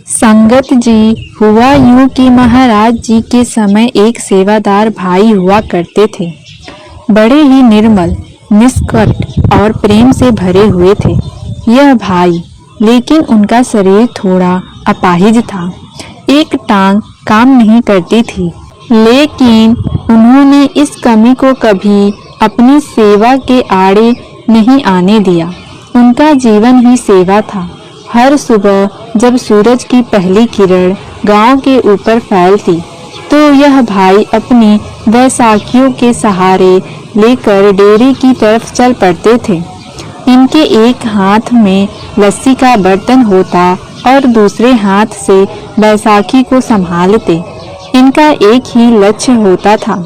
संगत जी, हुआ यूं कि महाराज जी के समय एक सेवादार भाई हुआ करते थे। बड़े ही निर्मल, निष्कपट और प्रेम से भरे हुए थे यह भाई, लेकिन उनका शरीर थोड़ा अपाहिज था। एक टांग काम नहीं करती थी, लेकिन उन्होंने इस कमी को कभी अपनी सेवा के आड़े नहीं आने दिया। उनका जीवन ही सेवा था। हर सुबह जब सूरज की पहली किरण गांव के ऊपर फैलती, तो यह भाई अपनी बैसाखियों के सहारे लेकर डेरे की तरफ चल पड़ते थे। इनके एक हाथ में लस्सी का बर्तन होता और दूसरे हाथ से बैसाखी को संभालते। इनका एक ही लक्ष्य होता था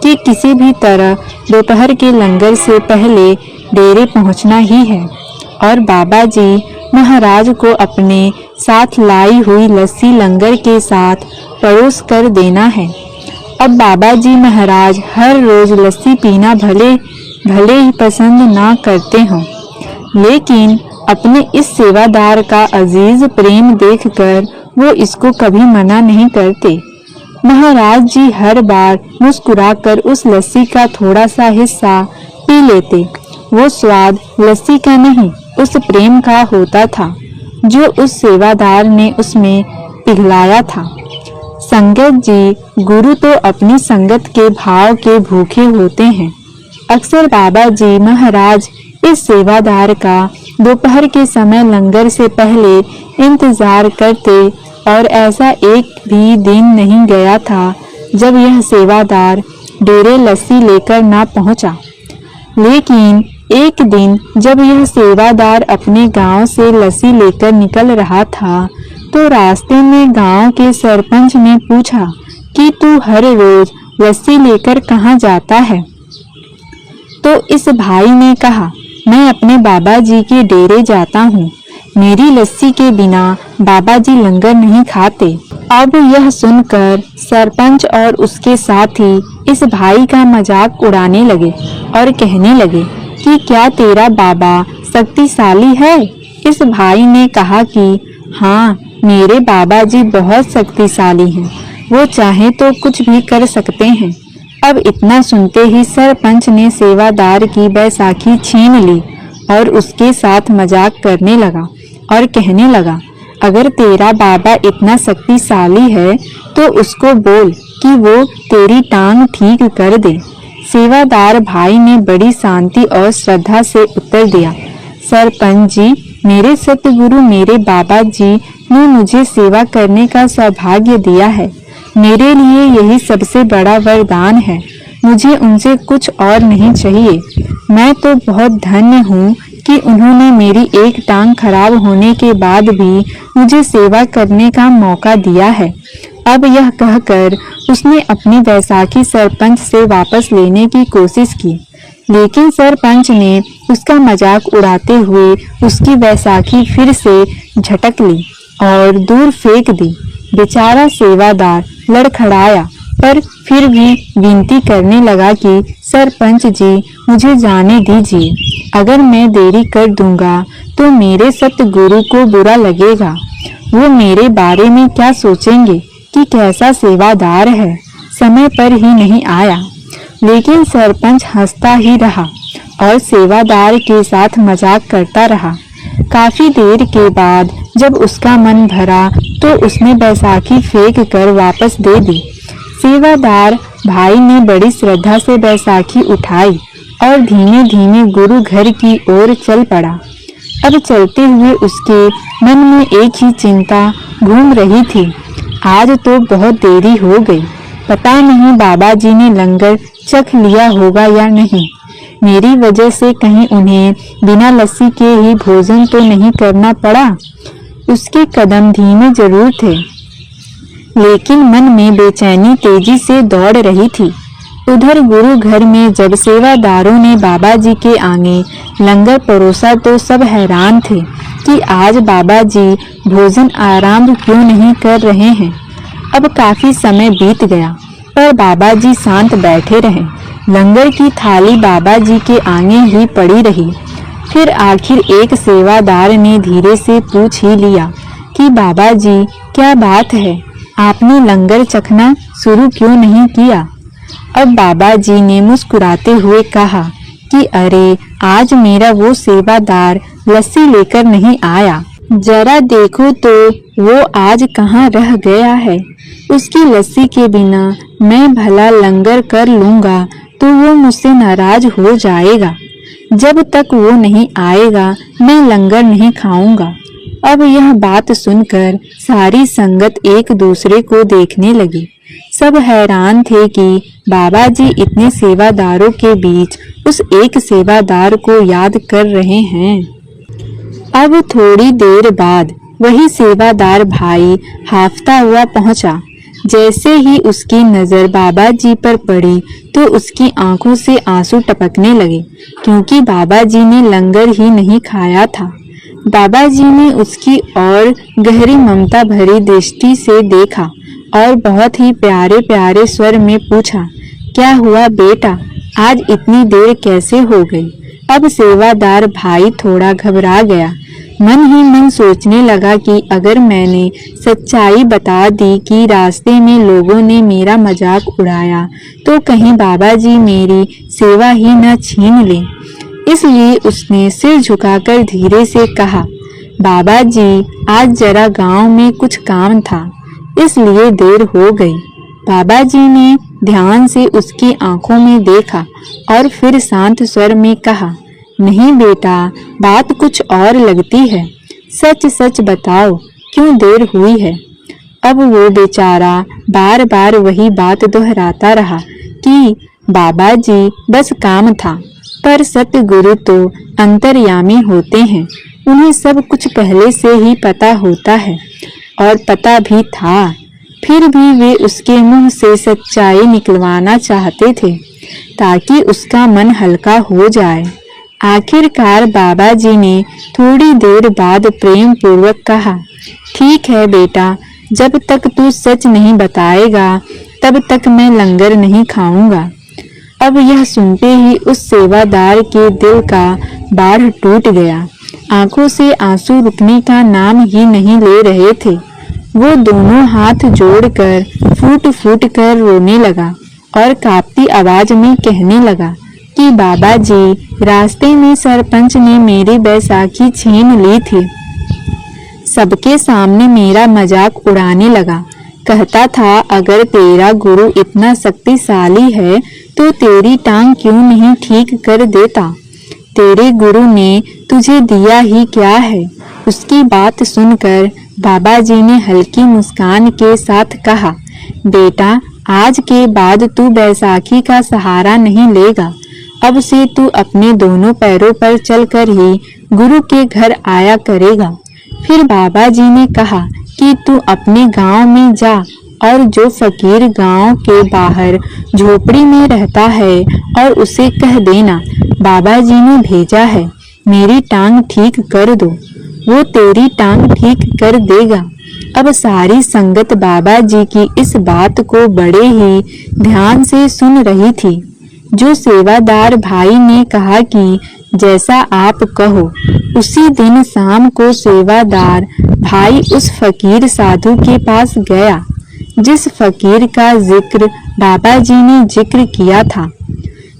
कि किसी भी तरह दोपहर के लंगर से पहले डेरे पहुंचना ही है और बाबा जी महाराज को अपने साथ लाई हुई लस्सी लंगर के साथ परोस कर देना है। अब बाबा जी महाराज हर रोज लस्सी पीना भले ही पसंद ना करते हों, लेकिन अपने इस सेवादार का अजीज प्रेम देखकर वो इसको कभी मना नहीं करते। महाराज जी हर बार मुस्कुराकर उस लस्सी का थोड़ा सा हिस्सा पी लेते। वो स्वाद लस्सी का नहीं, उस प्रेम का होता था जो उस सेवादार ने उसमें पिघलाया था। संगत जी, गुरु तो अपनी संगत के भाव के भूखे होते हैं। अक्सर बाबा जी महाराज इस सेवादार का दोपहर के समय लंगर से पहले इंतजार करते और ऐसा एक भी दिन नहीं गया था जब यह सेवादार डेरे लस्सी लेकर ना पहुंचा। लेकिन एक दिन जब यह सेवादार अपने गांव से लस्सी लेकर निकल रहा था, तो रास्ते में गांव के सरपंच ने पूछा कि तू हर रोज लस्सी लेकर कहाँ जाता है? तो इस भाई ने कहा, मैं अपने बाबा जी के डेरे जाता हूँ। मेरी लस्सी के बिना बाबा जी लंगर नहीं खाते। अब यह सुनकर सरपंच और उसके साथी इस भाई का मजाक उड़ाने लगे और कहने लगे कि क्या तेरा बाबा शक्तिशाली है? इस भाई ने कहा कि हाँ, मेरे बाबा जी बहुत शक्तिशाली हैं। वो चाहे तो कुछ भी कर सकते हैं। अब इतना सुनते ही सरपंच ने सेवादार की बैसाखी छीन ली और उसके साथ मजाक करने लगा और कहने लगा, अगर तेरा बाबा इतना शक्तिशाली है तो उसको बोल कि वो तेरी टांग ठीक कर दे। सेवादार भाई ने बड़ी शांति और श्रद्धा से उत्तर दिया, सरपंच जी, मेरे सतगुरु मेरे बाबा जी ने मुझे सेवा करने का सौभाग्य दिया है। मेरे लिए यही सबसे बड़ा वरदान है। मुझे उनसे कुछ और नहीं चाहिए। मैं तो बहुत धन्य हूँ कि उन्होंने मेरी एक टांग खराब होने के बाद भी मुझे सेवा करने का मौका दिया है। अब यह कहकर उसने अपनी बैसाखी सरपंच से वापस लेने की कोशिश की, लेकिन सरपंच ने उसका मजाक उड़ाते हुए उसकी बैसाखी फिर से झटक ली और दूर फेंक दी। बेचारा सेवादार लड़खड़ाया, पर फिर भी विनती करने लगा कि सरपंच जी, मुझे जाने दीजिए। अगर मैं देरी कर दूंगा तो मेरे सतगुरु को बुरा लगेगा। वो मेरे बारे में क्या सोचेंगे कि कैसा सेवादार है, समय पर ही नहीं आया। लेकिन सरपंच हंसता ही रहा और सेवादार के साथ मजाक करता रहा। काफी देर के बाद जब उसका मन भरा तो उसने बैसाखी फेंक कर वापस दे दी। सेवादार भाई ने बड़ी श्रद्धा से बैसाखी उठाई और धीमे धीमे गुरु घर की ओर चल पड़ा। अब चलते हुए उसके मन में एक ही चिंता घूम रही थी, आज तो बहुत देरी हो गई। पता नहीं बाबा जी ने लंगर चख लिया होगा या नहीं। मेरी वजह से कहीं उन्हें बिना लस्सी के ही भोजन तो नहीं करना पड़ा। उसके कदम धीमे जरूर थे, लेकिन मन में बेचैनी तेजी से दौड़ रही थी। उधर गुरु घर में जब सेवादारों ने बाबा जी के आगे लंगर परोसा तो सब हैरान थे कि आज बाबा जी भोजन आराम क्यों नहीं कर रहे हैं। अब काफी समय बीत गया, पर बाबा जी शांत बैठे रहे। लंगर की थाली बाबा जी के आगे ही पड़ी रही। फिर आखिर एक सेवादार ने धीरे से पूछ ही लिया कि बाबा जी, क्या बात है, आपने लंगर चखना शुरू क्यों नहीं किया? अब बाबा जी ने मुस्कुराते हुए कहा कि अरे, आज मेरा वो सेवादार लस्सी लेकर नहीं आया। जरा देखो तो वो आज कहाँ रह गया है। उसकी लस्सी के बिना मैं भला लंगर कर लूँगा तो वो मुझसे नाराज हो जाएगा। जब तक वो नहीं आएगा मैं लंगर नहीं खाऊंगा। अब यह बात सुनकर सारी संगत एक दूसरे को देखने लगी। सब हैरान थे कि बाबा जी इतने सेवादारों के बीच उस एक सेवादार को याद कर रहे हैं। अब थोड़ी देर बाद वही सेवादार भाई हांफता हुआ पहुंचा। जैसे ही उसकी नजर बाबा जी पर पड़ी तो उसकी आंखों से आंसू टपकने लगे, क्योंकि बाबा जी ने लंगर ही नहीं खाया था। बाबा जी ने उसकी ओर गहरी ममता भरी दृष्टि से देखा और बहुत ही प्यारे प्यारे स्वर में पूछा, क्या हुआ बेटा, आज इतनी देर कैसे हो गई? अब सेवादार भाई थोड़ा घबरा गया। मन ही मन सोचने लगा कि अगर मैंने सच्चाई बता दी कि रास्ते में लोगों ने मेरा मजाक उड़ाया तो कहीं बाबा जी मेरी सेवा ही न छीन लें। इसलिए उसने सिर झुकाकर धीरे से कहा, बाबा जी, आज जरा गांव में कुछ काम था, इसलिए देर हो गई। बाबा जी ने ध्यान से उसकी आंखों में देखा और फिर शांत स्वर में कहा, नहीं बेटा, बात कुछ और लगती है। सच सच बताओ, क्यों देर हुई है? अब वो बेचारा बार बार वही बात दोहराता रहा कि बाबा जी, बस काम था। पर सतगुरु तो अंतर्यामी होते हैं, उन्हें सब कुछ पहले से ही पता होता है और पता भी था। फिर भी वे उसके मुंह से सच्चाई निकलवाना चाहते थे ताकि उसका मन हल्का हो जाए। आखिरकार बाबा जी ने थोड़ी देर बाद प्रेम पूर्वक कहा, ठीक है बेटा, जब तक तू सच नहीं बताएगा तब तक मैं लंगर नहीं खाऊंगा। अब यह सुनते ही उस सेवादार के दिल का बाढ़ टूट गया। आंखों से आंसू रुकने का नाम ही नहीं ले रहे थे। वो दोनों हाथ जोड़कर फूट फूट कर रोने लगा और कांपती आवाज में कहने लगा कि बाबा जी, रास्ते में सरपंच ने मेरी बैसाखी छीन ली थी। सबके सामने मेरा मजाक उड़ाने लगा। कहता था, अगर तेरा गुरु इतना शक्तिशाली है तो तेरी टांग क्यों नहीं ठीक कर देता? तेरे गुरु ने तुझे दिया ही क्या है? उसकी बात सुनकर बाबा जी ने हल्की मुस्कान के साथ कहा, बेटा, आज के बाद तू बैसाखी का सहारा नहीं लेगा। अब से तू अपने दोनों पैरों पर चलकर ही गुरु के घर आया करेगा। फिर बाबा जी ने कहा कि तू अपने गांव में जा और जो फकीर गांव के बाहर झोपड़ी में रहता है और उसे कह देना, बाबा जी ने भेजा है, मेरी टांग ठीक कर दो। वो तेरी टांग ठीक कर देगा। अब सारी संगत बाबा जी की इस बात को बड़े ही ध्यान से सुन रही थी। जो सेवादार भाई ने कहा कि जैसा आप कहो, उसी दिन शाम को सेवादार भाई उस फकीर साधु के पास गया जिस फकीर का जिक्र बाबा जी ने जिक्र किया था,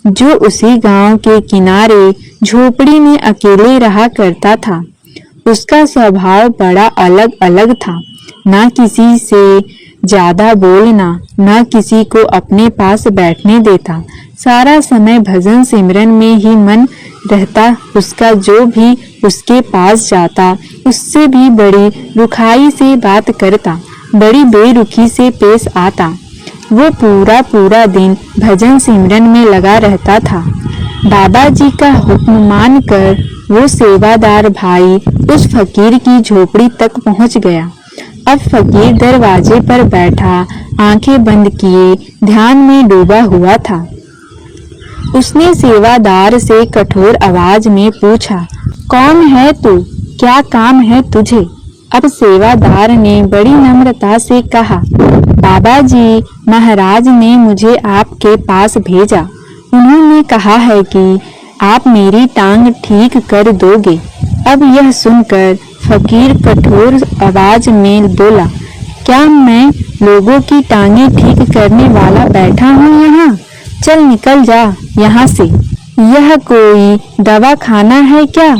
जो उसी गांव के किनारे झोपड़ी में अकेले रहा करता था। उसका स्वभाव बड़ा अलग अलग था, ना किसी से ज्यादा बोलना, ना किसी को अपने पास बैठने देता। सारा समय भजन सिमरन में ही मन रहता। उसका जो भी उसके पास जाता उससे भी बड़ी रुखाई से बात करता, बड़ी बेरुखी से पेश आता। वो पूरा पूरा दिन भजन सिमरन में लगा रहता था। बाबा जी का हुक्म मानकर वो सेवादार भाई उस फकीर की झोपड़ी तक पहुंच गया। अब फकीर दरवाजे पर बैठा, आंखें बंद किए ध्यान में डूबा हुआ था। उसने सेवादार से कठोर आवाज में पूछा, कौन है तू? क्या काम है तुझे? अब सेवादार ने बड़ी नम्रता से कहा, बाबा जी, महाराज ने मुझे आपके पास भेजा। उन्होंने कहा है कि आप मेरी टांग ठीक कर दोगे। अब यह सुनकर फकीर कठोर आवाज में बोला, क्या मैं लोगों की टांगें ठीक करने वाला बैठा हूँ यहाँ? चल निकल जा यहाँ से। यह कोई दवा खाना है क्या?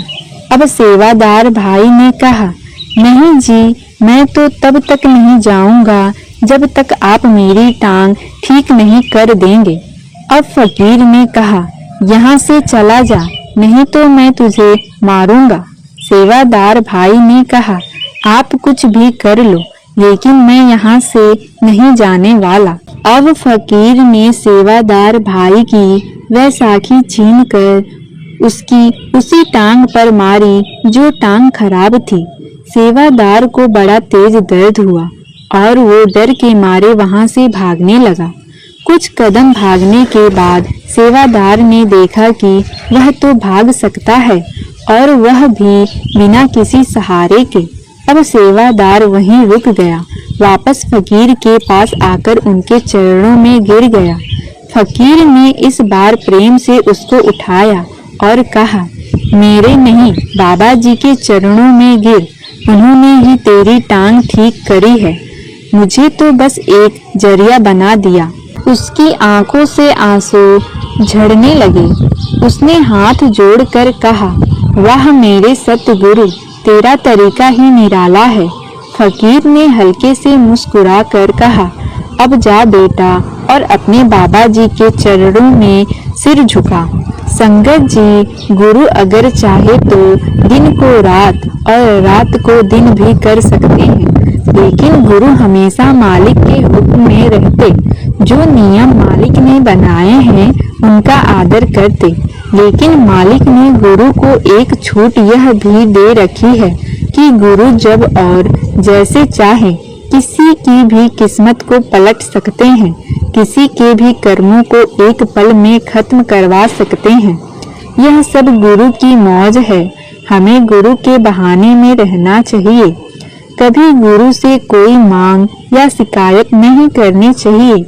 अब सेवादार भाई ने कहा, नहीं जी, मैं तो तब तक नहीं जाऊंगा जब तक आप मेरी टांग ठीक नहीं कर देंगे। अब फकीर ने कहा, यहाँ से चला जा, नहीं तो मैं तुझे मारूंगा। सेवादार भाई ने कहा, आप कुछ भी कर लो, लेकिन मैं यहाँ से नहीं जाने वाला। अब फकीर ने सेवादार भाई की वह साखी छीनकर उसकी उसी टांग पर मारी जो टांग खराब थी। सेवादार को बड़ा तेज दर्द हुआ और वो डर के मारे वहां से भागने लगा। कुछ कदम भागने के बाद सेवादार ने देखा कि वह तो भाग सकता है और वह भी बिना किसी सहारे के। अब सेवादार वहीं रुक गया, वापस फकीर के पास आकर उनके चरणों में गिर गया। फकीर ने इस बार प्रेम से उसको उठाया और कहा, मेरे नहीं, बाबा जी के चरणों में गिर, उन्होंने ही तेरी टांग ठीक करी है, मुझे तो बस एक जरिया बना दिया। उसकी आंखों से आंसू झड़ने लगे। उसने हाथ जोड़कर कहा, वाह मेरे सतगुरु, तेरा तरीका ही निराला है। फकीर ने हल्के से मुस्कुरा कर कहा, अब जा बेटा, और अपने बाबा जी के चरणों में सिर झुका। संगत जी, गुरु अगर चाहे तो दिन को रात और रात को दिन भी कर सकते हैं, लेकिन गुरु हमेशा मालिक के हुक्म में रहते। जो नियम मालिक ने बनाए हैं उनका आदर करते, लेकिन मालिक ने गुरु को एक छूट यह भी दे रखी है कि गुरु जब और जैसे चाहे किसी की भी किस्मत को पलट सकते हैं, किसी के भी कर्मों को एक पल में खत्म करवा सकते हैं। यह सब गुरु की मौज है। हमें गुरु के बहाने में रहना चाहिए। कभी गुरु से कोई मांग या शिकायत नहीं करनी चाहिए।